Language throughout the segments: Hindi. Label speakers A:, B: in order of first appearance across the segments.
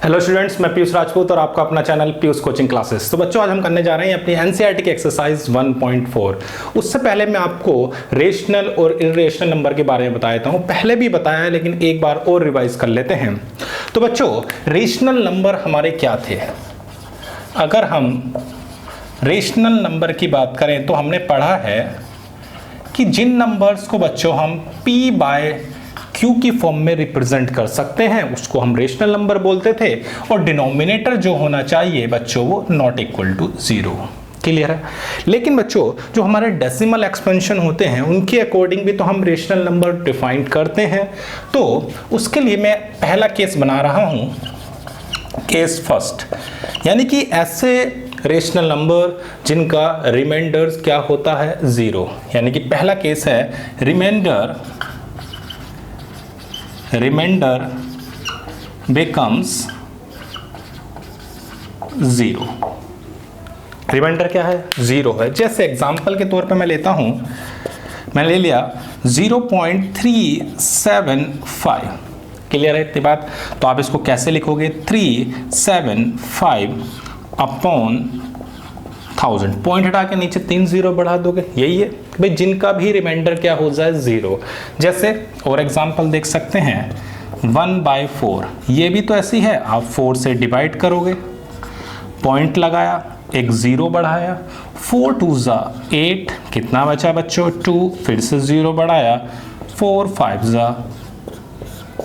A: हेलो स्टूडेंट्स, मैं पीयूष राजपूत और आपका अपना चैनल पीयूष कोचिंग क्लासेस। तो बच्चों, आज हम करने जा रहे हैं अपनी एनसीईआरटी की एक्सरसाइज 1.4। उससे पहले मैं आपको रेशनल और इरेशनल नंबर के बारे में बताया हूँ। पहले भी बताया है, लेकिन एक बार और रिवाइज कर लेते हैं। तो बच्चों, रेशनल नंबर हमारे क्या थे? अगर हम रेशनल नंबर की बात करें तो हमने पढ़ा है कि जिन नंबर्स को बच्चों हम p बाय q की फॉर्म में रिप्रेजेंट कर सकते हैं उसको हम रेशनल नंबर बोलते थे, और डिनोमिनेटर जो होना चाहिए बच्चों वो नॉट इक्वल टू 0। क्लियर है? लेकिन बच्चों, जो हमारे डेसिमल एक्सपेंशन होते हैं उनके अकॉर्डिंग भी तो हम रेशनल नंबर डिफाइन करते हैं। तो उसके लिए मैं पहला केस बना रहा हूं, केस फर्स्ट, यानी कि ऐसे रेशनल नंबर जिनका रिमाइंडर क्या होता है 0। यानी कि पहला केस है रिमाइंडर becomes 0। रिमाइंडर क्या है? 0 है। जैसे एग्जांपल के तौर पे मैं लेता हूं, मैं ले लिया 0.375। क्लियर है इतनी बात? तो आप इसको कैसे लिखोगे? 375 अपॉन 1000, पॉइंट हटा के नीचे 3 0 बढ़ा दोगे। यही है भाई, जिनका भी रिमाइंडर क्या हो जाए 0। जैसे और एग्जांपल देख सकते हैं 1/4, ये भी तो ऐसी है, आप 4 से डिवाइड करोगे, पॉइंट लगाया, एक 0 बढ़ाया, 4 2 ज़ा 8, कितना बचा बच्चों? 2, फिर से 0 बढ़ाया, 4 5 ज़ा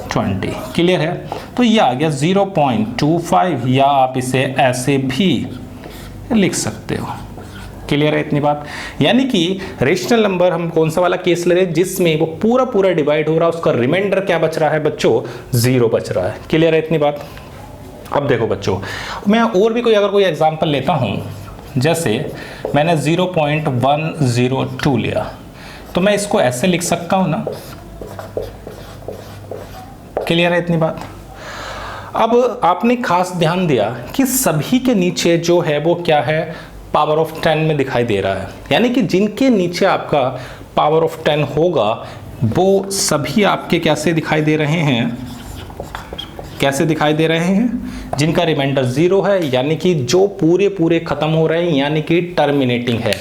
A: 20। क्लियर है? तो ये आ गया 0.25, या आप इसे ऐसे भी लिख सकते हो। क्लियर है इतनी बात? यानी कि रेशनल नंबर हम कौन सा वाला केस ले रहे हैं जिसमें वो पूरा डिवाइड हो रहा है, उसका रिमाइंडर क्या बच रहा है बच्चों? 0 बच रहा है। क्लियर है इतनी बात? अब देखो बच्चों, मैं और भी अगर कोई एग्जांपल लेता हूं, जैसे मैंने 0.102 लिया, तो मैं इसको ऐसे लिख सकता हूं ना। क्लियर है इतनी बात? अब आपने खास ध्यान दिया कि सभी के नीचे जो है वो क्या है? पावर ऑफ 10 में दिखाई दे रहा है। यानी कि जिनके नीचे आपका पावर ऑफ 10 होगा वो सभी आपके कैसे दिखाई दे रहे हैं? कैसे दिखाई दे रहे हैं? जिनका रिमाइंडर 0 है, यानी कि जो पूरे खत्म हो रहे हैं, यानी कि टर्मिनेटिंग है।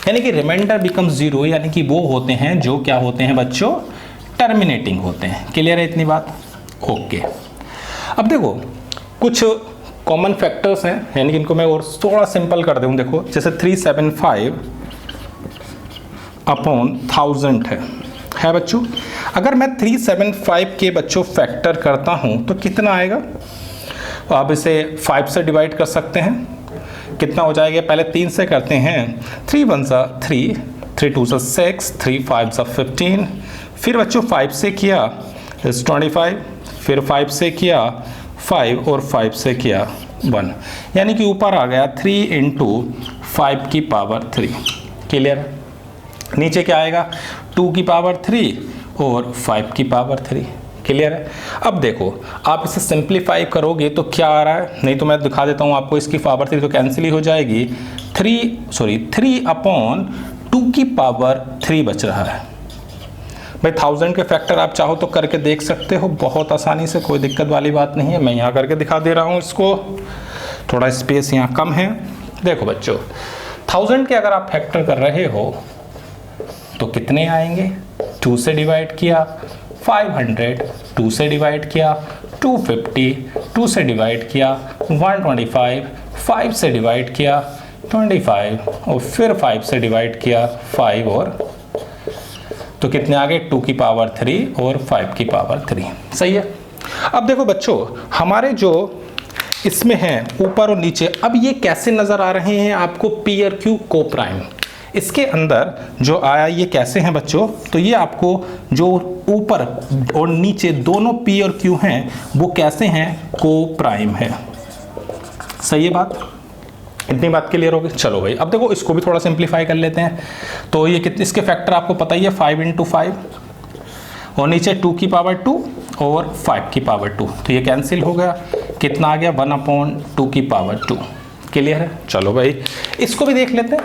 A: यानी कि रिमाइंडर बिकम 0, यानी कि वो होते हैं जो क्या होते हैं बच्चों? टर्मिनेटिंग होते हैं। क्लियर है इतनी बात? ओके। अब देखो, कुछ कॉमन फैक्टर्स हैं, यानी कि इनको मैं और थोड़ा सिंपल कर दूं। देखो, जैसे 375 अपॉन 1000 है बच्चों। अगर मैं 375 के बच्चों फैक्टर करता हूं तो कितना आएगा? तो आप इसे 5 से डिवाइड कर सकते हैं। कितना हो जाएगा? पहले 3 से करते हैं। 3 1 ज़ा 3, 3 2 ज़ा 6, 3 5 ज़ा 15। फिर बच्चों 5 से किया 25, फिर 5 से किया 5, और 5 से किया 1, यानी कि ऊपर आ गया 3 × 5 की पावर 3। क्लियर? नीचे क्या आएगा? 2 की पावर 3 और 5 की पावर 3। क्लियर है? अब देखो, आप इसे सिंप्लीफाई करोगे तो क्या आ रहा है? नहीं तो मैं दिखा देता हूँ आपको। इसकी पावर 3 तो कैंसिल ही हो जाएगी। 3 अपॉन 2 की पावर 3 बच रहा है। भाई 1000 के फैक्टर आप चाहो तो करके देख सकते हो बहुत आसानी से, कोई दिक्कत वाली बात नहीं है। मैं यहाँ करके दिखा दे रहा हूँ इसको, थोड़ा स्पेस यहाँ कम है। देखो बच्चों, 1000 के अगर आप फैक्टर कर रहे हो तो कितने आएंगे? 2 से डिवाइड किया 500, 2 से डिवाइड किया 250, 2 से डिवाइड किया 125, 5 से डिवाइड किया 25, और फिर 5 से डिवाइड किया 5, और तो कितने आ गए? 2 की पावर 3 और 5 की पावर 3। सही है? अब देखो बच्चों, हमारे जो इसमें हैं ऊपर और नीचे, अब ये कैसे नजर आ रहे हैं आपको? P और Q को प्राइम। इसके अंदर जो आया ये कैसे हैं बच्चों? तो ये आपको जो ऊपर और नीचे दोनों P और Q हैं वो कैसे हैं? को प्राइम है। सही है बात? इतनी बात क्लियर होगी? चलो भाई, अब देखो इसको भी थोड़ा सिंप्लीफाई कर लेते हैं। तो ये कितने, इसके फैक्टर आपको पता ही है, 5 × 5, और नीचे 2 की पावर 2 और 5 की पावर 2, तो ये कैंसिल हो गया। कितना आ गया? 1/2 की पावर 2। क्लियर है? चलो भाई, इसको भी देख लेते हैं।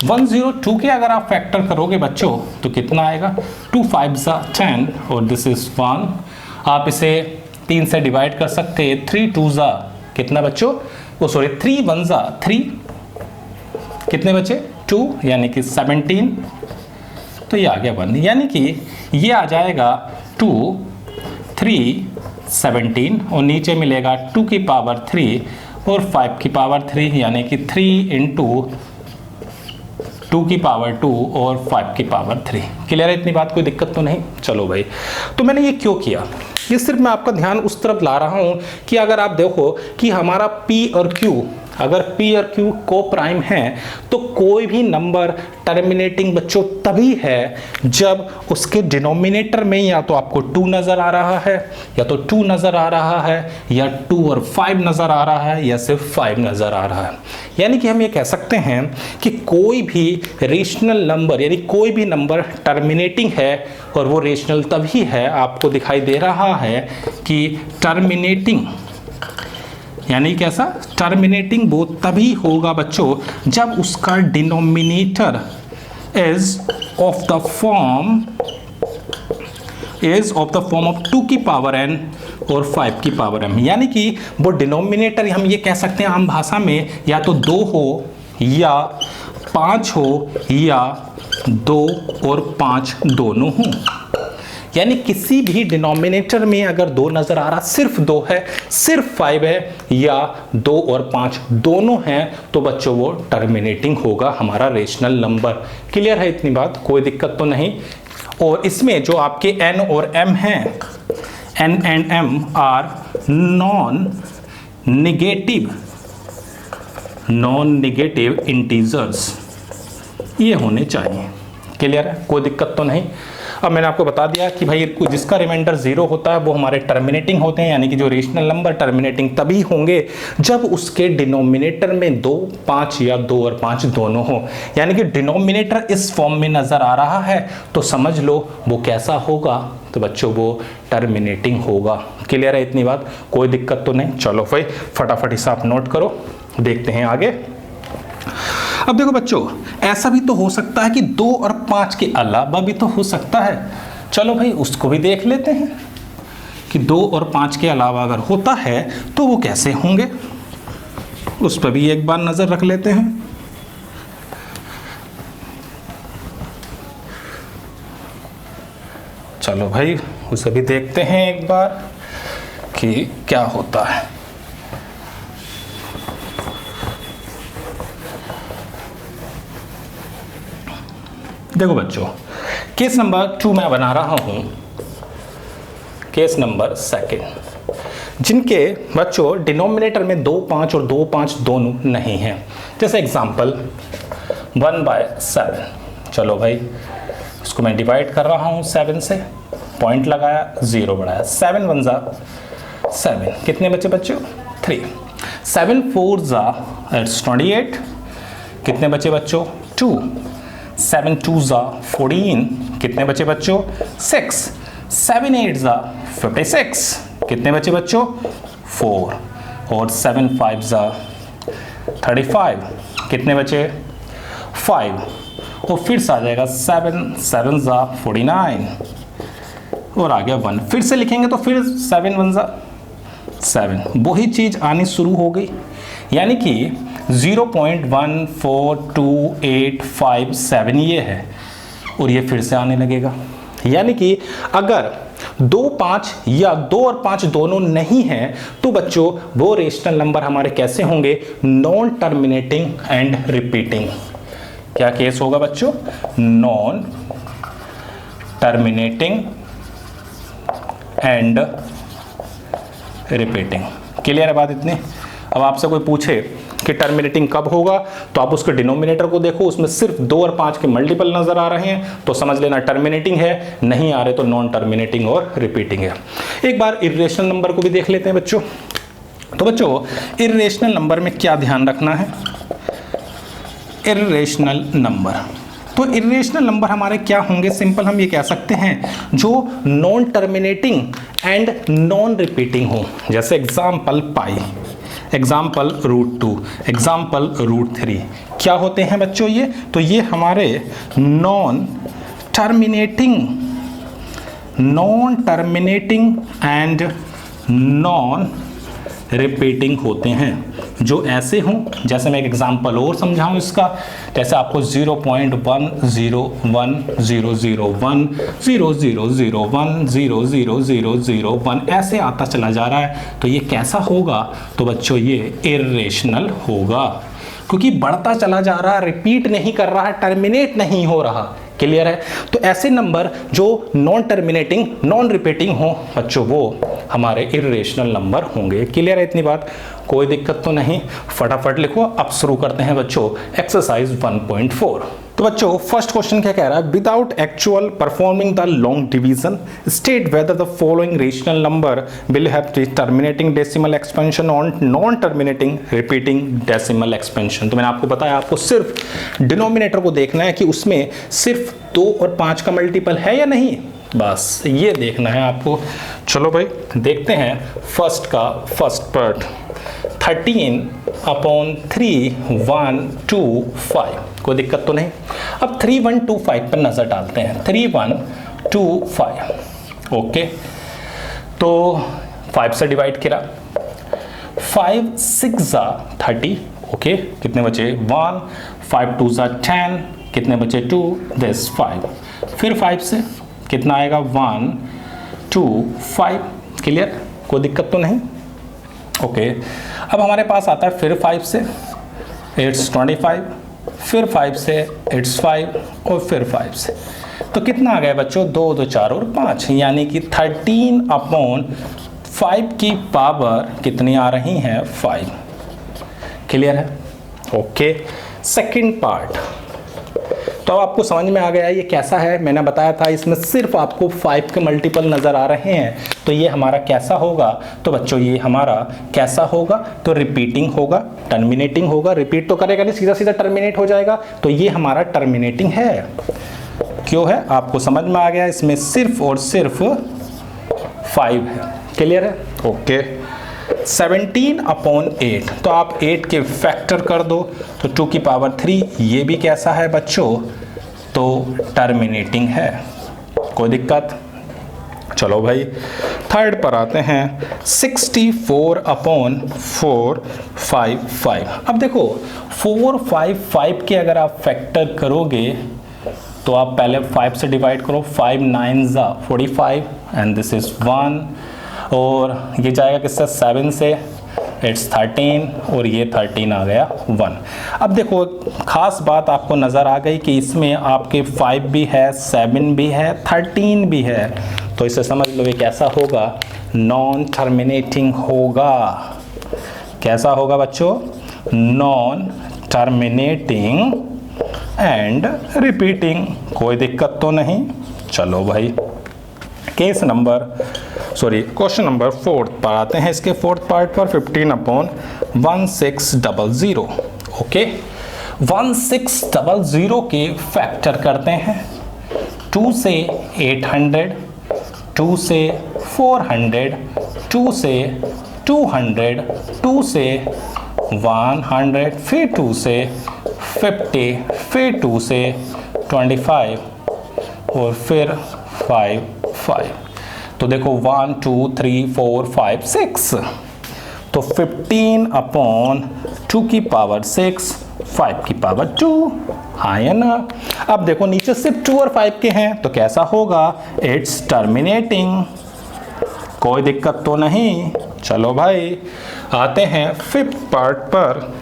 A: 102 के अगर आप फैक्टर करोगे बच्चों तो कितना आएगा? 2 5 ज़ा 10, और दिस इज 1। आप इसे 3 से डिवाइड कर सकते हैं। 3 2 ज़ा कितना बच्चों, वो सॉरी 3 1 जा 3, कितने बचे 2, यानी कि 17, तो ये आ गया 1, यानी कि ये आ जाएगा 2 3 17 और नीचे मिलेगा 2 की पावर 3 और 5 की पावर 3, यानी कि 3 इंटू 2 की पावर 2 और 5 की पावर 3। क्लियर है इतनी बात, कोई दिक्कत तो नहीं। चलो भाई, तो मैंने ये क्यों किया, ये सिर्फ मैं आपका ध्यान उस तरफ ला रहा हूं कि अगर आप देखो कि हमारा P और Q, अगर P और Q को प्राइम है तो कोई भी नंबर टर्मिनेटिंग बच्चों तभी है जब उसके डिनोमिनेटर में या तो आपको 2 नज़र आ रहा है, या तो 2 नज़र आ रहा है, या 2 और 5 नज़र आ रहा है, या सिर्फ 5 नज़र आ रहा है। यानी कि हम ये कह सकते हैं कि कोई भी रेशनल नंबर, यानी कोई भी नंबर टर्मिनेटिंग है, और वो रेशनल तभी है, आपको दिखाई दे रहा है कि टर्मिनेटिंग, यानी कैसा, टर्मिनेटिंग वो तभी होगा बच्चों जब उसका denominator is of the form of 2 की पावर n और 5 की पावर m, यानी कि वो डिनोमिनेटर हम ये कह सकते हैं आम भाषा में या तो 2 हो या 5 हो या 2 और 5 दोनों हों। यानी किसी भी डिनोमिनेटर में अगर 2 नज़र आ रहा, सिर्फ 2 है, सिर्फ 5 है, या 2 और 5 दोनों हैं, तो बच्चों वो टर्मिनेटिंग होगा हमारा रेशनल नंबर। क्लियर है इतनी बात, कोई दिक्कत तो नहीं। और इसमें जो आपके n और m हैं, n and m are non negative integers, ये होने चाहिए। क्लियर है, कोई दिक्कत तो नहीं। अब मैंने आपको बता दिया कि भाई जिसका रिमाइंडर 0 होता है वो हमारे टर्मिनेटिंग होते हैं, यानी कि जो रेशनल नंबर टर्मिनेटिंग तभी होंगे जब उसके डिनोमिनेटर में 2 5 या 2 और 5 दोनों हो। यानी कि डिनोमिनेटर इस फॉर्म में नज़र आ रहा है तो समझ लो वो कैसा होगा, तो बच्चों वो टर्मिनेटिंग होगा। क्लियर है इतनी बात, कोई दिक्कत तो नहीं। चलो भाई फटाफट हिसाब नोट करो, देखते हैं आगे। अब देखो बच्चों, ऐसा भी तो हो सकता है कि 2 और 5 के अलावा भी तो हो सकता है। चलो भाई उसको भी देख लेते हैं कि 2 और 5 के अलावा अगर होता है तो वो कैसे होंगे, उस पर भी एक बार नज़र रख लेते हैं। चलो भाई उसे भी देखते हैं एक बार कि क्या होता है। देखो बच्चों, केस नंबर 2 मैं बना रहा हूं, केस नंबर 2, जिनके बच्चों डिनोमिनेटर में 2 5 और 2 5 दोनों नहीं हैं। जैसे एग्जांपल 1/7। चलो भाई उसको मैं डिवाइड कर रहा हूं 7 से, पॉइंट लगाया, 0 बढ़ाया, 7 1 जा 7, कितने बचे बच्चों 3, 7 4 जा 28, कितने बचे बच्चों 2, 7 2 जा 14, कितने बचे बच्चों 6, 7 8 जा 56, कितने बचे बच्चों 4, और 7 5 जा 35, कितने बचे 5, और फिर से आ जाएगा 7 7 जा 49, और आ गया 1। फिर से लिखेंगे तो फिर 7 1 जा 7, वही चीज़ आनी शुरू हो गई। यानी कि 0.142857 ये है, और ये फिर से आने लगेगा। यानी कि अगर 2 5 या 2 और 5 दोनों नहीं हैं तो बच्चों वो रेशनल नंबर हमारे कैसे होंगे, नॉन टर्मिनेटिंग एंड रिपीटिंग। क्या केस होगा बच्चों, non terminating and repeating. Clear है बात इतनी। अब आपसे कोई पूछे कि टर्मिनेटिंग कब होगा, तो आप उसके डिनोमिनेटर को देखो, उसमें सिर्फ 2 और 5 के मल्टीपल नजर आ रहे हैं तो समझ लेना टर्मिनेटिंग है, नहीं आ रहे तो नॉन टर्मिनेटिंग और रिपीटिंग है। एक बार इर्रेशनल नंबर को भी देख लेते हैं बच्चों। तो बच्चों इर्रेशनल नंबर में क्या ध्यान रखना है, इर्रेशनल नंबर, तो इर्रेशनल नंबर हमारे क्या होंगे, सिंपल हम ये कह सकते हैं जो non terminating and non repeating हो। जैसे एग्जाम्पल पाई, एग्जाम्पल √2, एग्जाम्पल √3, क्या होते हैं बच्चों ये, तो ये हमारे non terminating and non repeating होते हैं। जो ऐसे हों, जैसे मैं एक एग्जांपल और समझाऊं इसका, जैसे आपको 0.1010010001000001 ऐसे आता चला जा रहा है, तो ये कैसा होगा? तो बच्चों ये इर्रेशनल होगा, क्योंकि बढ़ता चला जा रहा है, रिपीट नहीं कर रहा है, टर्मिनेट नहीं हो रहा। क्लियर है? तो ऐसे नंबर जो नॉन टर्मिनेटिंग, नॉन रिपीटिंग हो बच्चों, वो हमारे इर्रेशनल नंबर होंगे। क्लियर है इतनी बात? कोई दिक्कत तो नहीं? फटाफट लिखो। अब शुरू करते हैं बच्चों एक्सरसाइज 1.4। तो बच्चों फर्स्ट क्वेश्चन क्या कह रहा है? Without actual performing the long division state whether the following rational number will have terminating decimal expansion और non terminating repeating decimal expansion. तो मैंने आपको बताया, आपको सिर्फ डिनोमिनेटर को देखना है कि उसमें सिर्फ 2 और 5 का मल्टीपल है या नहीं, बस ये देखना है आपको। चलो भाई देखते हैं फर्स्ट का फर्स्ट पार्ट। 13/3 1 2 5, कोई दिक्कत तो नहीं? अब 3 1 2 5 पर नजर डालते हैं। 3 1 2 5, ओके, तो 5 से डिवाइड किया, 5 6 30, ओके, कितने बचे? 1, 5 2 10, कितने बचे? 2, दिस 5, फिर 5 से कितना आएगा? 1 2 5। क्लियर? कोई दिक्कत तो नहीं? ओके, अब हमारे पास आता है फिर 5 से, इट्स 25, फिर 5 से इट्स 5, और फिर 5 से, तो कितना आ गया बच्चों? 2 2 4 और 5, यानी कि 13/5 की पावर कितनी आ रही है? 5। क्लियर है? Okay, second part. तो अब आपको समझ में आ गया ये कैसा है? मैंने बताया था इसमें सिर्फ आपको 5 के मल्टीपल नजर आ रहे हैं, तो ये हमारा कैसा होगा? तो बच्चों ये हमारा कैसा होगा? तो रिपीटिंग होगा, टर्मिनेटिंग होगा। रिपीट तो करेगा नहीं, सीधा सीधा टर्मिनेट हो जाएगा, तो ये हमारा टर्मिनेटिंग है। क्यों है? आपको समझ में आ गया, इसमें सिर्फ और सिर्फ 5 है। क्लियर है? ओके, 17/8, तो आप 8 के फैक्टर कर दो, तो 2 की पावर 3, ये भी कैसा है बच्चों? तो टर्मिनेटिंग है। कोई दिक्कत? चलो भाई थर्ड पर आते हैं। 64/455। अब देखो 455 के अगर आप फैक्टर करोगे तो आप पहले 5 से डिवाइड करो, 5 9 45 एंड दिस इज 1, और ये जाएगा किससे? 7 से, इट्स 13, और ये 13 आ गया 1। अब देखो खास बात आपको नज़र आ गई कि इसमें आपके 5 भी है, 7 भी है, 13 भी है, तो इसे समझ लो ये कैसा होगा? नॉन टर्मिनेटिंग होगा। कैसा होगा बच्चों? Non terminating and repeating. कोई दिक्कत तो नहीं? चलो भाई क्वेश्चन नंबर 4 पर आते हैं। इसके फोर्थ पार्ट पर 15/1600, ओके, 1600 के फैक्टर करते हैं। 2 से 800, 2 से 400, 2 से 200, 2 से 100, फिर 2 से 50, फिर 2 से 25, और फिर 5 5। तो देखो 1 2 3 4 5 6, तो 15/2 की पावर 6, 5 की पावर 2, हाँ या ना? अब देखो नीचे सिर्फ 2 और 5 के हैं, तो कैसा होगा? It's terminating. कोई दिक्कत तो नहीं? चलो भाई आते हैं फिफ्थ पार्ट पर।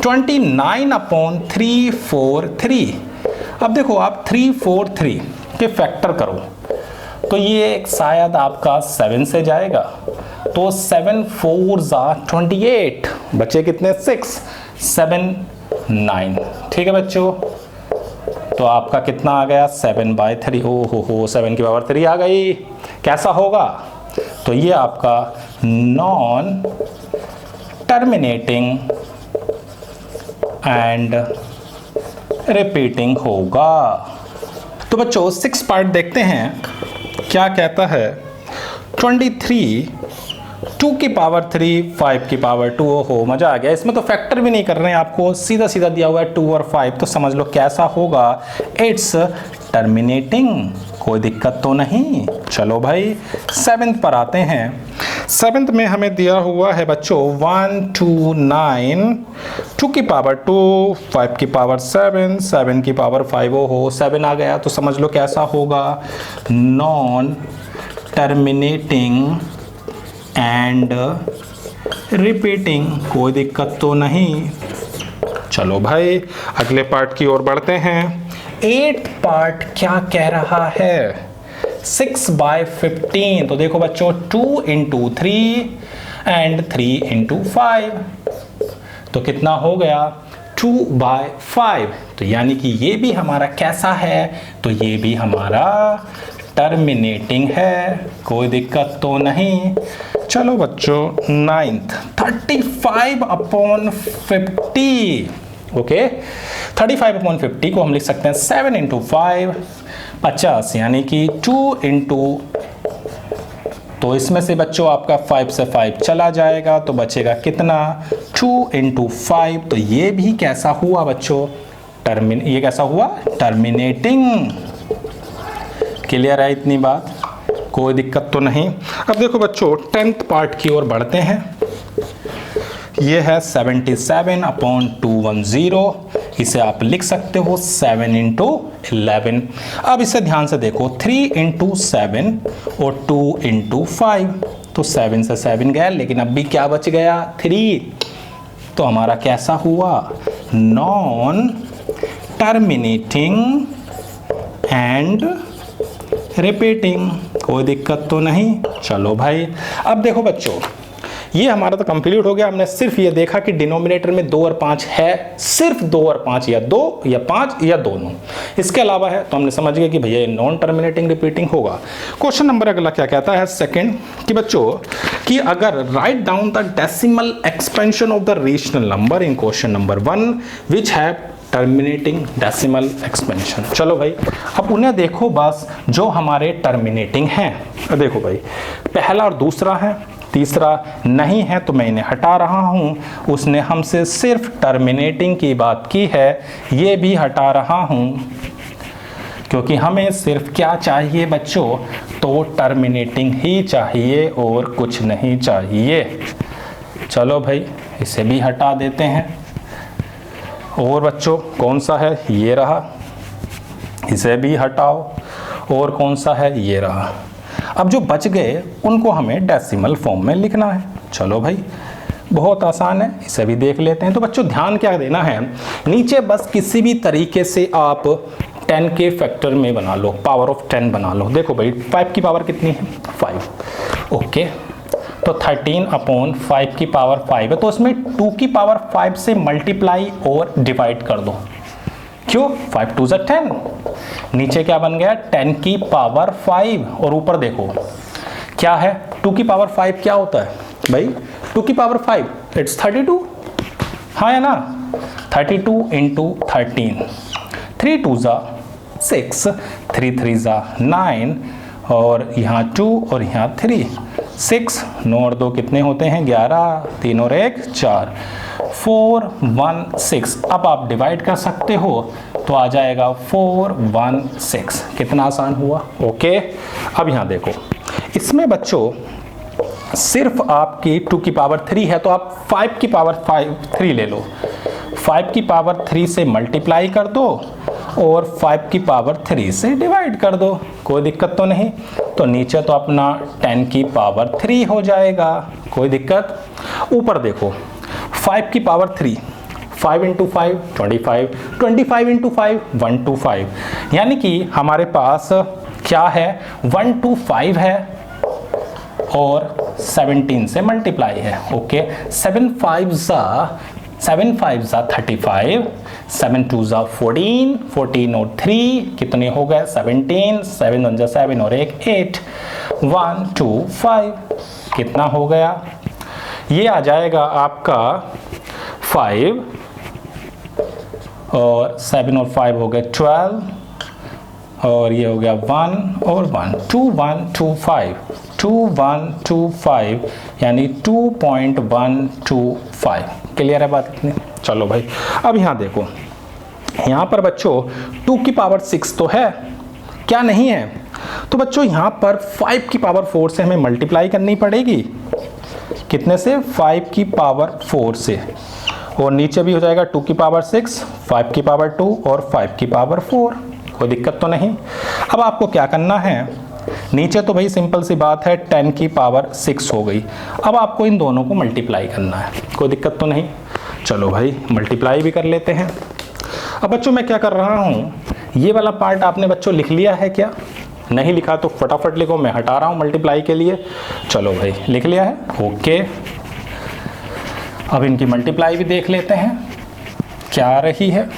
A: 29/343। अब देखो आप 343 के फैक्टर करो, तो ये शायद आपका 7 से जाएगा, तो 7 4 28, बचे कितने? 6 7 9। ठीक है बच्चों, तो आपका कितना आ गया? 7/3। ओ हो 7 की पावर 3 आ गई। कैसा होगा? तो ये आपका नॉन टर्मिनेटिंग एंड रिपीटिंग होगा। तो बच्चों 6 पार्ट देखते हैं क्या कहता है। 23 2 की पावर 3 5 की पावर 2। हो मजा आ गया, इसमें तो फैक्टर भी नहीं कर रहे हैं, आपको सीधा सीधा दिया हुआ है 2 और 5, तो समझ लो कैसा होगा? It's terminating. कोई दिक्कत तो नहीं? चलो भाई 7th पर आते हैं। सेवेंथ में हमें दिया हुआ है बच्चों 129, 2 की पावर 2, 5 की पावर 7, 7 की पावर 5 हो 7 आ गया तो समझ लो कैसा होगा, नॉन टर्मिनेटिंग एंड रिपीटिंग। कोई दिक्कत तो नहीं। चलो भाई अगले पार्ट की ओर बढ़ते हैं। 8 पार्ट क्या कह रहा है, 6/15। तो देखो बच्चों 2 × 3 एंड 3 × 5 तो कितना हो गया 2/5। तो यानी कि ये भी हमारा कैसा है, तो ये भी हमारा टर्मिनेटिंग है, कोई दिक्कत तो नहीं। चलो बच्चों 9th 35/50। ओके 35/50 को हम लिख सकते हैं 7 × 5 50, यानी कि 2 × तो इसमें से बच्चों आपका 5 से 5 चला जाएगा तो बचेगा कितना 2 × 5। तो ये भी कैसा हुआ बच्चों, ये कैसा हुआ टर्मिनेटिंग। क्लियर है इतनी बात, कोई दिक्कत तो नहीं। अब देखो बच्चों 10th पार्ट की ओर बढ़ते हैं। ये है 77/210, इसे आप लिख सकते हो 7 × 11। अब इसे ध्यान से देखो 3 × 7 और 2 × 5 तो 7 से 7 गया, लेकिन अब भी क्या बच गया 3। तो हमारा कैसा हुआ नॉन टर्मिनेटिंग एंड रिपीटिंग। कोई दिक्कत तो नहीं। चलो भाई अब देखो बच्चों ये हमारा तो कंप्लीट हो गया। हमने सिर्फ ये देखा कि डिनोमिनेटर में 2 और 5 है, सिर्फ 2 और 5 या 2 या 5 या दोनों, इसके अलावा है तो हमने समझ गया कि भैया ये नॉन टर्मिनेटिंग रिपीटिंग होगा। क्वेश्चन नंबर अगला क्या कहता है सेकंड कि बच्चों कि अगर write down the decimal expansion of the rational number in question number 1 which have terminating decimal expansion. चलो भाई अब उन्हें देखो बस जो हमारे टर्मिनेटिंग हैं। देखो भाई पहला और दूसरा है, तीसरा नहीं है तो मैं इन्हें हटा रहा हूं। उसने हमसे सिर्फ टर्मिनेटिंग की बात की है, ये भी हटा रहा हूं क्योंकि हमें सिर्फ क्या चाहिए बच्चों, तो टर्मिनेटिंग ही चाहिए और कुछ नहीं चाहिए। चलो भाई इसे भी हटा देते हैं। और बच्चों कौन सा है, ये रहा, इसे भी हटाओ। और कौन सा है, ये रहा। अब जो बच गए उनको हमें डेसिमल फॉर्म में लिखना है। चलो भाई बहुत आसान है, इसे भी देख लेते हैं। तो बच्चों ध्यान क्या देना है, नीचे बस किसी भी तरीके से आप 10 के फैक्टर में बना लो, पावर ऑफ 10 बना लो। देखो भाई 5 की पावर कितनी है 5, ओके तो 13/5 की पावर 5 है, तो उसमें 2 की पावर 5 से मल्टीप्लाई और डिवाइड कर दो। क्यों, 5 2 = 10। नीचे क्या बन गया 10 की पावर 5 और ऊपर देखो क्या है 2 की पावर 5 क्या होता है भाई, 2 की पावर 5 इट्स 32, हाँ है ना, 32 × 13, 3 2 = 6, 3 3 = 9 और यहाँ 2 और यहाँ 3, 6 9 और 2 कितने होते हैं 11, 3 और 1 4, 4 1 6। अब आप डिवाइड कर सकते हो तो आ जाएगा 4 1 6। कितना आसान हुआ, ओके। अब यहाँ देखो इसमें बच्चों सिर्फ आपकी 2 की पावर 3 है तो आप 5 की पावर 3 ले लो, 5 की पावर 3 से मल्टीप्लाई कर दो और 5 की पावर 3 से डिवाइड कर दो, कोई दिक्कत तो नहीं। तो नीचे तो अपना 10 की पावर 3 हो जाएगा, कोई दिक्कत। ऊपर देखो 5 की पावर 3, 5 × 5 25, 25 × 5 125, यानी कि हमारे पास क्या है 125 है और 17 से मल्टीप्लाई है, ओके। 7 5 = 35, 7 2 = 14, 14 और 3 कितने हो गए 17, 7 1 = 7 और 1 8, 1 2 5 कितना हो गया, ये आ जाएगा आपका 5 और 7 और 5 हो गए 12 और ये हो गया 1 और 1 2 1 2 5 2 1 2 5 यानी 2.125। क्लियर है बात इतनी। चलो भाई अब यहाँ देखो, यहाँ पर बच्चों 2 की पावर 6 तो है क्या नहीं है, तो बच्चों यहाँ पर 5 की पावर 4 से हमें मल्टीप्लाई करनी पड़ेगी, कितने से? 5 की पावर 4 से, और नीचे भी हो जाएगा 2 की पावर 6, 5 की पावर 2 और 5 की पावर 4। कोई दिक्कत तो नहीं। अब आपको क्या करना है, नीचे तो भाई सिंपल सी बात है 10 की पावर 6 हो गई। अब आपको इन दोनों को मल्टीप्लाई करना है, कोई दिक्कत तो नहीं। चलो भाई मल्टीप्लाई भी कर लेते हैं। अब बच्चों मैं क्या कर रहा हूँ, ये वाला पार्ट आपने बच्चों लिख लिया है क्या? नहीं लिखा तो फटाफट लिखो, मैं हटा रहा हूँ मल्टीप्लाई के लिए। चलो भाई लिख लिया है, ओके। अब इनकी मल्टीप्लाई भी देख लेते हैं क्या आ रही है।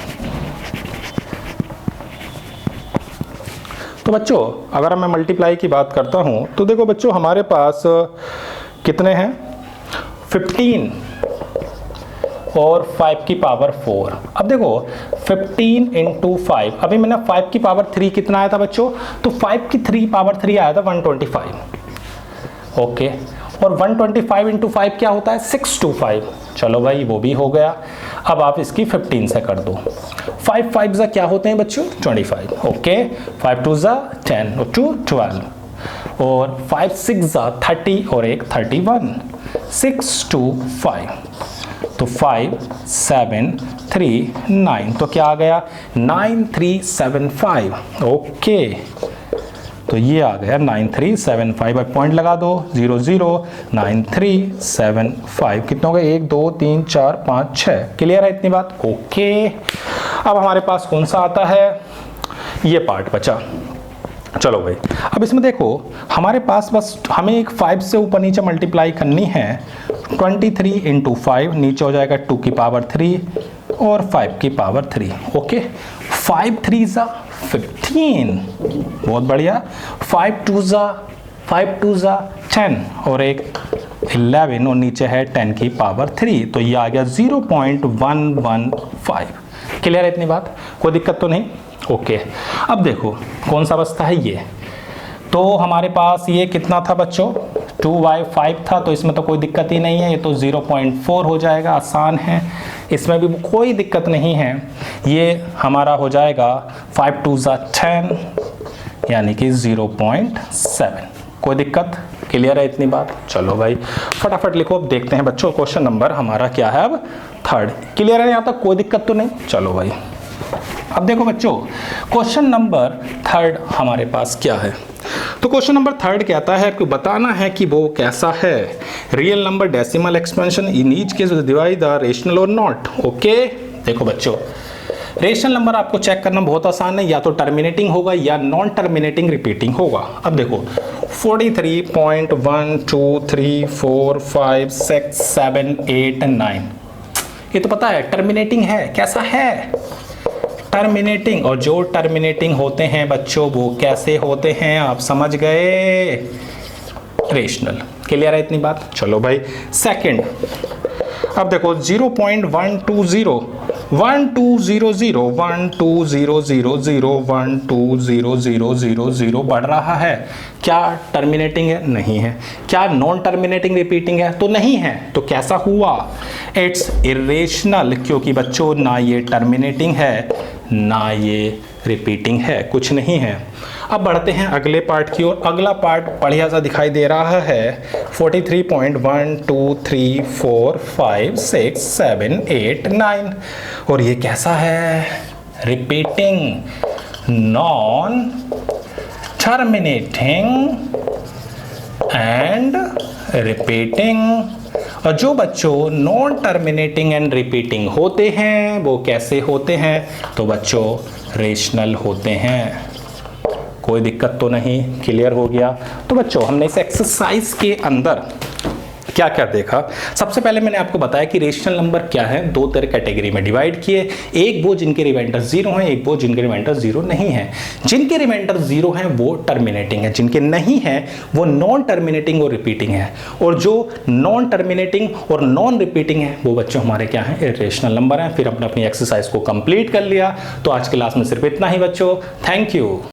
A: तो बच्चों अगर मैं मल्टीप्लाई की बात करता हूँ तो देखो बच्चों हमारे पास कितने हैं? 15 और 5 की पावर 4। अब देखो 15 इंटू 5, अभी मैंने 5 की पावर 3 कितना आया था बच्चों? तो 5 की 3 पावर 3 आया था 125। ओके, और 125 इंटू 5 क्या होता है? 625। चलो भाई वो भी हो गया। अब आप इसकी 15 से कर दो। 5 5 जा क्या होते हैं बच्चों? 25। ओके, 5 2 जा 10 और 2 12, और 5 6 जा 30 और एक 31, 6 2 5, तो 5 7 3 9, तो क्या आ गया? 9375। ओके, तो ये आ गया 9375। अब पॉइंट लगा दो, 0 0 9375। कितने हो गए? 1 2 3 4 5 6। क्लियर है इतनी बात? ओके। अब हमारे पास कौन सा आता है? ये पार्ट बचा। चलो भाई अब इसमें देखो हमारे पास बस हमें एक 5 से ऊपर नीचे मल्टीप्लाई करनी है। 23 इंटू 5, नीचे हो जाएगा 2 की पावर 3 और 5 की पावर 3। ओके, 5 3 जा 15, बहुत बढ़िया। 5 2 जा 10 और एक 11, और नीचे है 10 की पावर 3, तो ये आ गया 0.115। क्लियर है इतनी बात? कोई दिक्कत तो नहीं? ओके। अब देखो कौन सा बचता है ये, तो हमारे पास ये कितना था बच्चों? 2/5 था, तो इसमें तो कोई दिक्कत ही नहीं है, ये तो 0.4 हो जाएगा, आसान है, इसमें भी कोई दिक्कत नहीं है। ये हमारा हो जाएगा 5 2 जा 10 यानी कि 0.7। कोई दिक्कत? क्लियर है इतनी बात? चलो भाई फटाफट लिखो। अब देखते हैं बच्चों क्वेश्चन नंबर हमारा क्या है अब? 3rd। क्लियर है यहाँ तक? कोई दिक्कत तो नहीं? चलो भाई अब देखो बच्चों क्वेश्चन नंबर 3rd हमारे पास क्या है। तो क्वेश्चन नंबर 3rd कहता है आपको बताना है कि वो कैसा है। Real number decimal expansion in each case divide the rational और नॉट। ओके, देखो बच्चों रेशनल नंबर आपको चेक करना बहुत आसान है, या तो टर्मिनेटिंग होगा या नॉन टर्मिनेटिंग रिपीटिंग होगा। अब देखो 43.123456789, ये तो पता है टर्मिनेटिंग है। कैसा है? टर्मिनेटिंग। और जो टर्मिनेटिंग होते हैं बच्चों वो कैसे होते हैं? आप समझ गए? रेशनल। क्लियर है इतनी बात? चलो भाई सेकंड। अब देखो 0.120 120000 बढ़ रहा है, क्या टर्मिनेटिंग है? नहीं है। क्या नॉन टर्मिनेटिंग रिपीटिंग है? तो नहीं है। तो कैसा हुआ? इट्स इरेशनल, क्योंकि बच्चों ना ये टर्मिनेटिंग है ना ये रिपीटिंग है, कुछ नहीं है। अब बढ़ते हैं अगले पार्ट की ओर। अगला पार्ट बढ़िया सा दिखाई दे रहा है 43.123456789, और ये कैसा है? Repeating, non terminating and repeating. और जो बच्चों नॉन टर्मिनेटिंग एंड रिपीटिंग होते हैं वो कैसे होते हैं? तो बच्चों रेशनल होते हैं। कोई दिक्कत तो नहीं? क्लियर हो गया? तो बच्चों हमने इस एक्सरसाइज के अंदर क्या क्या देखा? सबसे पहले मैंने आपको बताया कि रेशनल नंबर क्या है, दो तरह कैटेगरी में डिवाइड किए। एक वो जिनके रिमाइंडर 0 हैं, एक वो जिनके रिमाइंडर 0 नहीं है। जिनके रिमाइंडर 0 हैं वो टर्मिनेटिंग है, जिनके नहीं है वो नॉन टर्मिनेटिंग और रिपीटिंग है। और जो नॉन टर्मिनेटिंग और नॉन रिपीटिंग है वो बच्चों हमारे क्या है? इरेशनल नंबर हैं। फिर हमने अपनी एक्सरसाइज को कंप्लीट कर लिया। तो आज क्लास में सिर्फ इतना ही बच्चों। Thank you.